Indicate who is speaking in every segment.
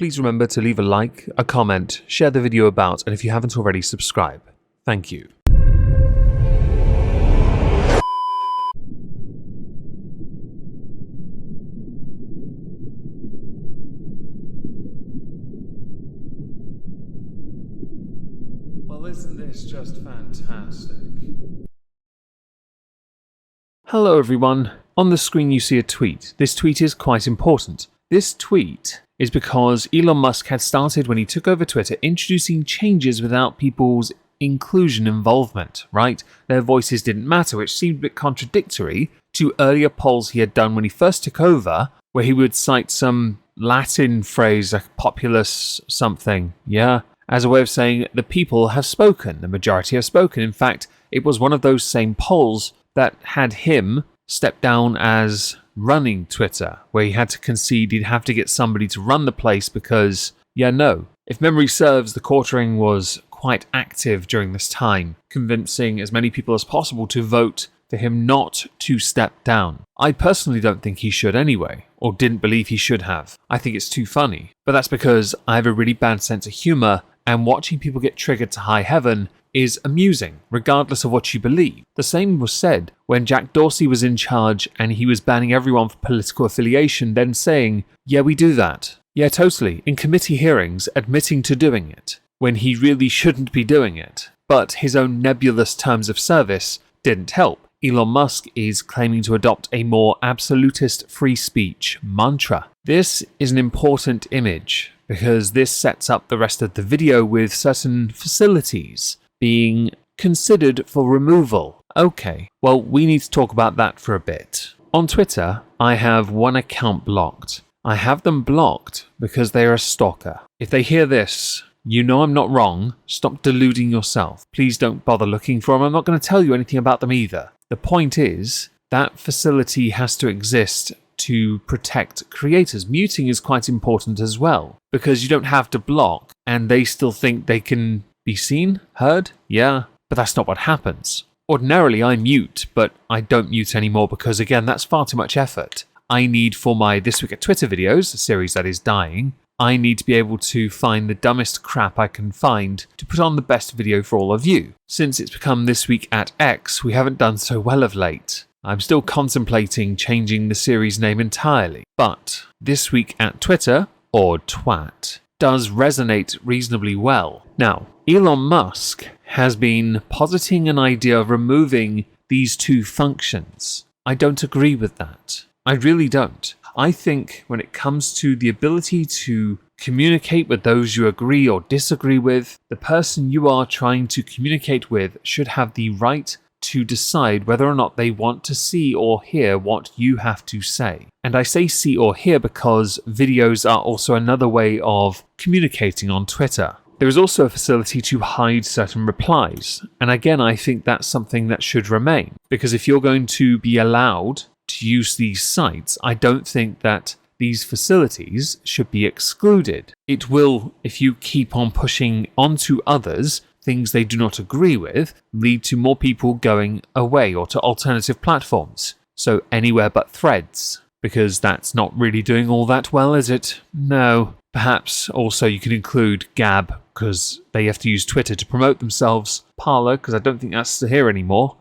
Speaker 1: please remember to leave a like, a comment, share the video about, and if you haven't already, subscribe. Thank you. Well, isn't this just fantastic? Hello everyone. On the screen you see a tweet. This tweet is quite important. This tweet is because Elon Musk had started when he took over Twitter introducing changes without people's inclusion involvement, right? Their voices didn't matter, which seemed a bit contradictory to earlier polls he had done when he first took over, where he would cite some Latin phrase like populus something, as a way of saying the people have spoken, the majority have spoken. In fact, it was one of those same polls that had him step down as running Twitter, where he had to concede he'd have to get somebody to run the place because, if memory serves, the quartering was quite active during this time, convincing as many people as possible to vote for him not to step down. I personally don't think he should anyway, or didn't believe he should have. I think it's too funny, but that's because I have a really bad sense of humour, and watching people get triggered to high heaven is amusing, regardless of what you believe. The same was said when Jack Dorsey was in charge and he was banning everyone for political affiliation, then saying, yeah, we do that. Yeah, totally, in committee hearings, admitting to doing it, when he really shouldn't be doing it. But his own nebulous terms of service didn't help. Elon Musk is claiming to adopt a more absolutist free speech mantra. This is an important image, because this sets up the rest of the video with certain facilities being considered for removal. Okay, well, we need to talk about that for a bit. On Twitter, I have one account blocked. I have them blocked because they are a stalker. If they hear this, you know I'm not wrong. Stop deluding yourself. Please don't bother looking for them. I'm not going to tell you anything about them either. The point is, that facility has to exist to protect creators. Muting is quite important as well, because you don't have to block and they still think they can be seen, heard? Yeah, but that's not what happens. Ordinarily I mute, but I don't mute anymore because again, that's far too much effort. I need for my This Week at Twitter videos, a series that is dying, I need to be able to find the dumbest crap I can find to put on the best video for all of you. Since it's become This Week at X, we haven't done so well of late. I'm still contemplating changing the series name entirely, but This Week at Twitter, or twat, does resonate reasonably well. Now, Elon Musk has been positing an idea of removing these two functions. I don't agree with that. I really don't. I think when it comes to the ability to communicate with those you agree or disagree with, the person you are trying to communicate with should have the right to decide whether or not they want to see or hear what you have to say. And I say see or hear because videos are also another way of communicating on Twitter. There is also a facility to hide certain replies, and again I think that's something that should remain, because if you're going to be allowed to use these sites, I don't think that these facilities should be excluded. It will, if you keep on pushing onto others things they do not agree with, lead to more people going away or to alternative platforms. So anywhere but Threads, because that's not really doing all that well, is it? No. Perhaps also you can include Gab, because they have to use Twitter to promote themselves. Parler, because I don't think that's here anymore.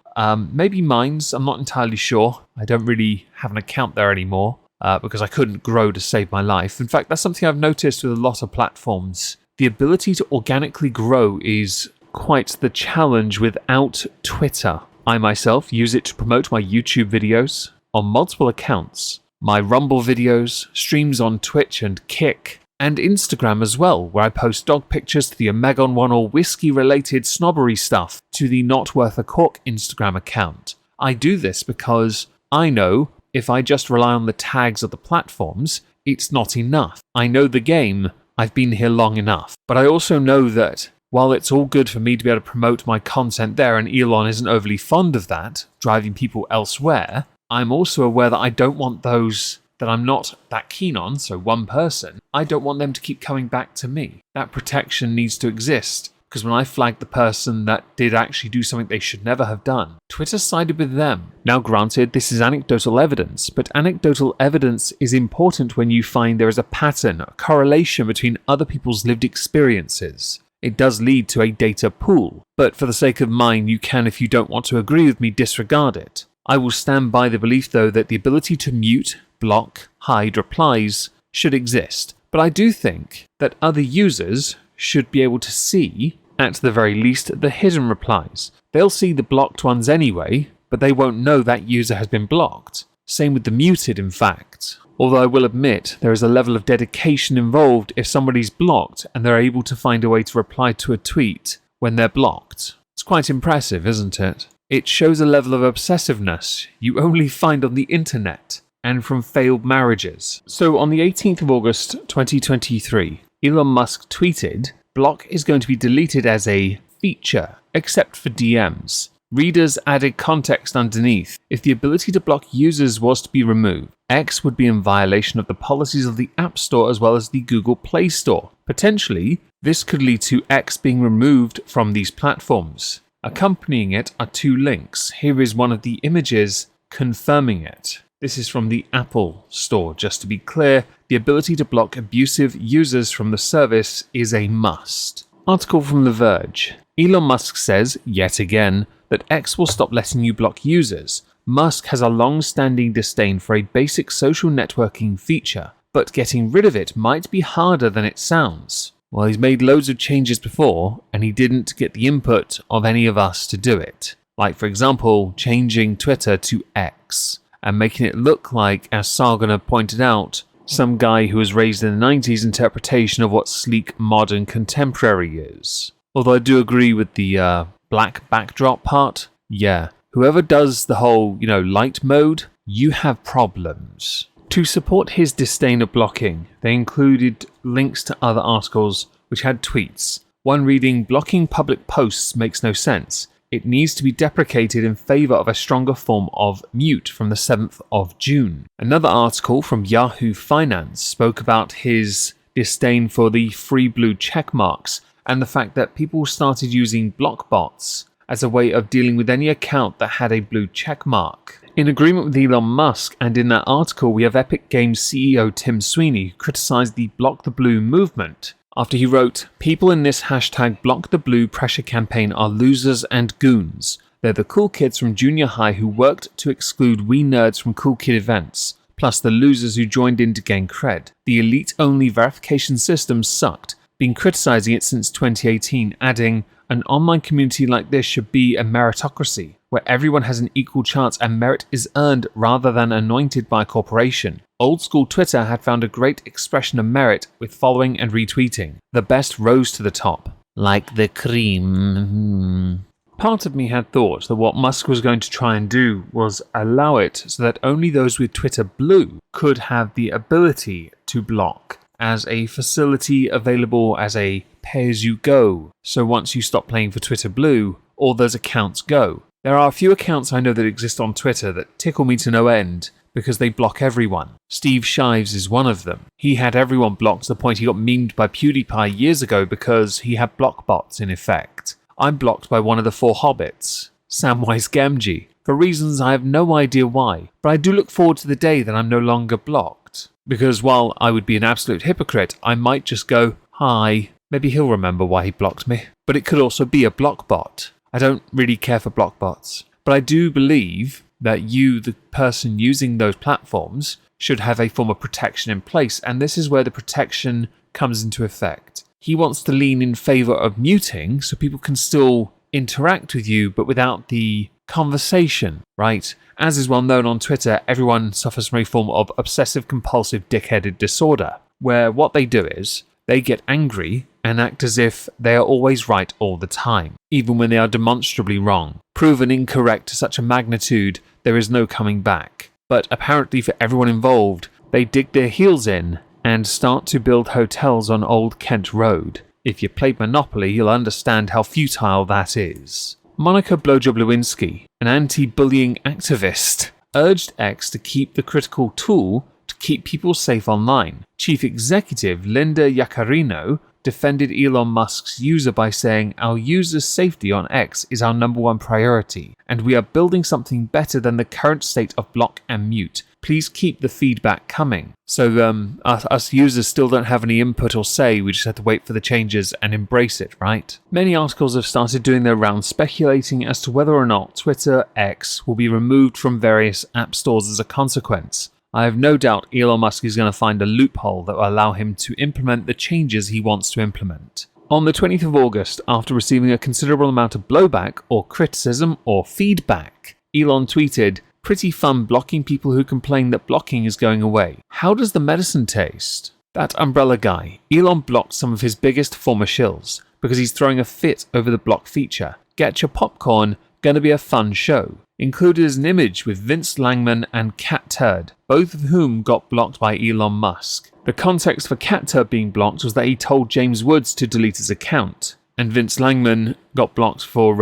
Speaker 1: Maybe Minds, I'm not entirely sure. I don't really have an account there anymore, because I couldn't grow to save my life. In fact, that's something I've noticed with a lot of platforms. The ability to organically grow is quite the challenge without Twitter. I myself use it to promote my YouTube videos on multiple accounts, my Rumble videos, streams on Twitch and Kick, and Instagram as well, where I post dog pictures to the Omegon One or whiskey-related snobbery stuff to the Not Worth a Cork Instagram account. I do this because I know if I just rely on the tags of the platforms, it's not enough. I know the game. I've been here long enough. But I also know that while it's all good for me to be able to promote my content there, and Elon isn't overly fond of that, driving people elsewhere, I'm also aware that I don't want those that I'm not that keen on, so one person, I don't want them to keep coming back to me. That protection needs to exist, because when I flagged the person that did actually do something they should never have done, Twitter sided with them. Now granted, this is anecdotal evidence, but anecdotal evidence is important when you find there is a pattern, a correlation between other people's lived experiences. It does lead to a data pool, but for the sake of mine, you can, if you don't want to agree with me, disregard it. I will stand by the belief, though, that the ability to mute, block, hide replies should exist. But I do think that other users should be able to see, at the very least, the hidden replies. They'll see the blocked ones anyway, but they won't know that user has been blocked. Same with the muted, in fact. Although I will admit, there is a level of dedication involved if somebody's blocked and they're able to find a way to reply to a tweet when they're blocked. It's quite impressive, isn't it? It shows a level of obsessiveness you only find on the internet and from failed marriages. So on the 18th of August 2023, Elon Musk tweeted, "Block is going to be deleted as a feature, except for DMs. Readers added context underneath. If the ability to block users was to be removed, X would be in violation of the policies of the App Store as well as the Google Play Store. Potentially, this could lead to X being removed from these platforms." Accompanying it are two links. Here is one of the images confirming it. This is from the Apple Store. Just to be clear, the ability to block abusive users from the service is a must. Article from The Verge. Elon Musk says, yet again, that X will stop letting you block users. Musk has a long-standing disdain for a basic social networking feature, but getting rid of it might be harder than it sounds. Well, he's made loads of changes before, and he didn't get the input of any of us to do it. Like, for example, changing Twitter to X, and making it look like, as Sargon pointed out, some guy who was raised in the 90s interpretation of what sleek, modern, contemporary is. Although I do agree with the black backdrop part. Yeah, whoever does the whole, light mode, you have problems. To support his disdain of blocking, they included links to other articles which had tweets. One reading, "Blocking public posts makes no sense. It needs to be deprecated in favour of a stronger form of mute," from the 7th of June. Another article from Yahoo Finance spoke about his disdain for the free blue checkmarks and the fact that people started using block bots as a way of dealing with any account that had a blue checkmark. In agreement with Elon Musk, and in that article we have Epic Games CEO Tim Sweeney, who criticised the Block the Blue movement after he wrote, "People in this hashtag Block the Blue pressure campaign are losers and goons. They're the cool kids from junior high who worked to exclude we nerds from cool kid events, plus the losers who joined in to gain cred. The elite-only verification system sucked, been criticising it since 2018, adding, an online community like this should be a meritocracy, where everyone has an equal chance and merit is earned rather than anointed by a corporation. Old school Twitter had found a great expression of merit with following and retweeting. The best rose to the top. Like the cream." Part of me had thought that what Musk was going to try and do was allow it so that only those with Twitter Blue could have the ability to block, as a facility available as a pay-as-you-go. So once you stop paying for Twitter Blue, all those accounts go. There are a few accounts I know that exist on Twitter that tickle me to no end because they block everyone. Steve Shives is one of them. He had everyone blocked to the point he got memed by PewDiePie years ago because he had block bots in effect. I'm blocked by one of the 4 hobbits, Samwise Gamgee, for reasons I have no idea why, but I do look forward to the day that I'm no longer blocked. Because while I would be an absolute hypocrite, I might just go, "Hi." Maybe he'll remember why he blocked me. But it could also be a block bot. I don't really care for block bots. But I do believe that you, the person using those platforms, should have a form of protection in place, and this is where the protection comes into effect. He wants to lean in favour of muting so people can still interact with you, but without the conversation, right? As is well known on Twitter, everyone suffers from a form of obsessive-compulsive dickheaded disorder, where what they do is they get angry and act as if they are always right all the time, even when they are demonstrably wrong. Proven incorrect to such a magnitude, there is no coming back. But apparently for everyone involved, they dig their heels in and start to build hotels on Old Kent Road. If you played Monopoly, you'll understand how futile that is. Monica Blowjob-Lewinsky, an anti-bullying activist, urged X to keep the critical tool to keep people safe online. Chief Executive Linda Yaccarino defended Elon Musk's user by saying, "Our users' safety on X is our #1 priority, and we are building something better than the current state of block and mute. Please keep the feedback coming." So us users still don't have any input or say, we just have to wait for the changes and embrace it, right? Many articles have started doing their rounds speculating as to whether or not Twitter X will be removed from various app stores as a consequence. I have no doubt Elon Musk is going to find a loophole that will allow him to implement the changes he wants to implement. On the 20th of August, after receiving a considerable amount of blowback or criticism or feedback, Elon tweeted, "Pretty fun blocking people who complain that blocking is going away. How does the medicine taste?" That umbrella guy, Elon blocked some of his biggest former shills because he's throwing a fit over the block feature. Get your popcorn, gonna be a fun show. Included is an image with Vince Langman and Cat Turd, both of whom got blocked by Elon Musk. The context for Cat Turd being blocked was that he told James Woods to delete his account, and Vince Langman got blocked for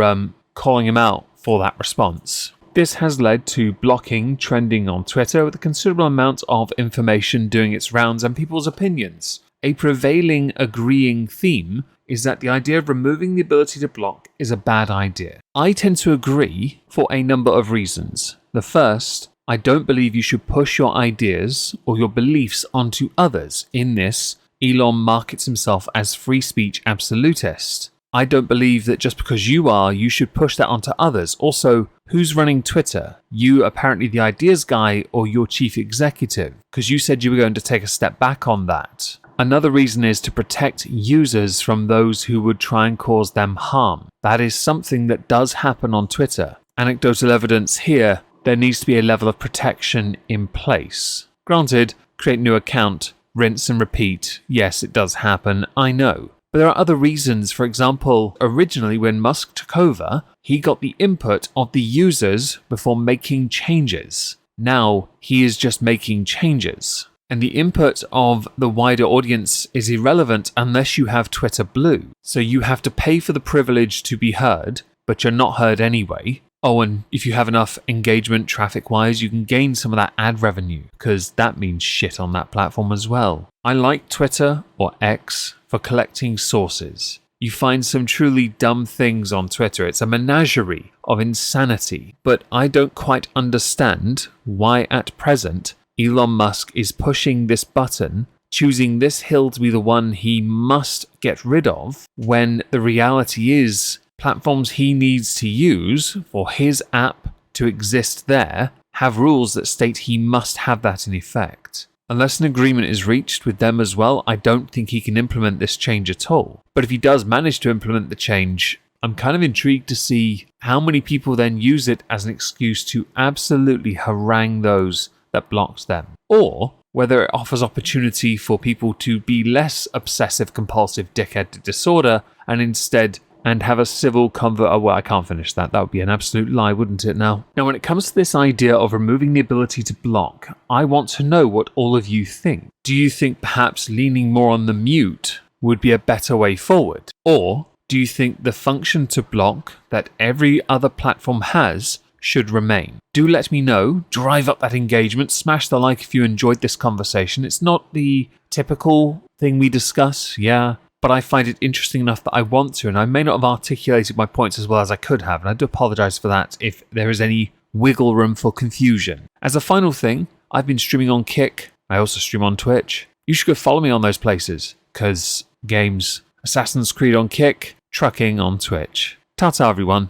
Speaker 1: calling him out for that response. This has led to blocking trending on Twitter with a considerable amount of information doing its rounds and people's opinions. A prevailing agreeing theme is that the idea of removing the ability to block is a bad idea. I tend to agree for a number of reasons. The first, I don't believe you should push your ideas or your beliefs onto others. In this, Elon markets himself as free speech absolutist. I don't believe that just because you are, you should push that onto others. Also, who's running Twitter? You, apparently the ideas guy, or your chief executive? Because you said you were going to take a step back on that. Another reason is to protect users from those who would try and cause them harm. That is something that does happen on Twitter. Anecdotal evidence here, there needs to be a level of protection in place. Granted, create new account, rinse and repeat. Yes, it does happen, I know. But there are other reasons. For example, originally when Musk took over, he got the input of the users before making changes. Now, he is just making changes. And the input of the wider audience is irrelevant unless you have Twitter Blue. So you have to pay for the privilege to be heard, but you're not heard anyway. Oh, and if you have enough engagement traffic-wise, you can gain some of that ad revenue, because that means shit on that platform as well. I like Twitter, or X, for collecting sources. You find some truly dumb things on Twitter. It's a menagerie of insanity. But I don't quite understand why at present Elon Musk is pushing this button, choosing this hill to be the one he must get rid of, when the reality is platforms he needs to use for his app to exist there have rules that state he must have that in effect. Unless an agreement is reached with them as well, I don't think he can implement this change at all. But if he does manage to implement the change, I'm kind of intrigued to see how many people then use it as an excuse to absolutely harangue those that blocked them, or whether it offers opportunity for people to be less obsessive compulsive dickhead disorder and instead have a civil well, I can't finish that. That would be an absolute lie, wouldn't it now? Now, when it comes to this idea of removing the ability to block, I want to know what all of you think. Do you think perhaps leaning more on the mute would be a better way forward? Or do you think the function to block that every other platform has should remain? Do let me know. Drive up that engagement. Smash the like if you enjoyed this conversation. It's not the typical thing we discuss, yeah, but I find it interesting enough that I want to, and I may not have articulated my points as well as I could have, and I do apologise for that if there is any wiggle room for confusion. As a final thing, I've been streaming on Kick. I also stream on Twitch. You should go follow me on those places, because games, Assassin's Creed on Kick, trucking on Twitch. Ta-ta, everyone.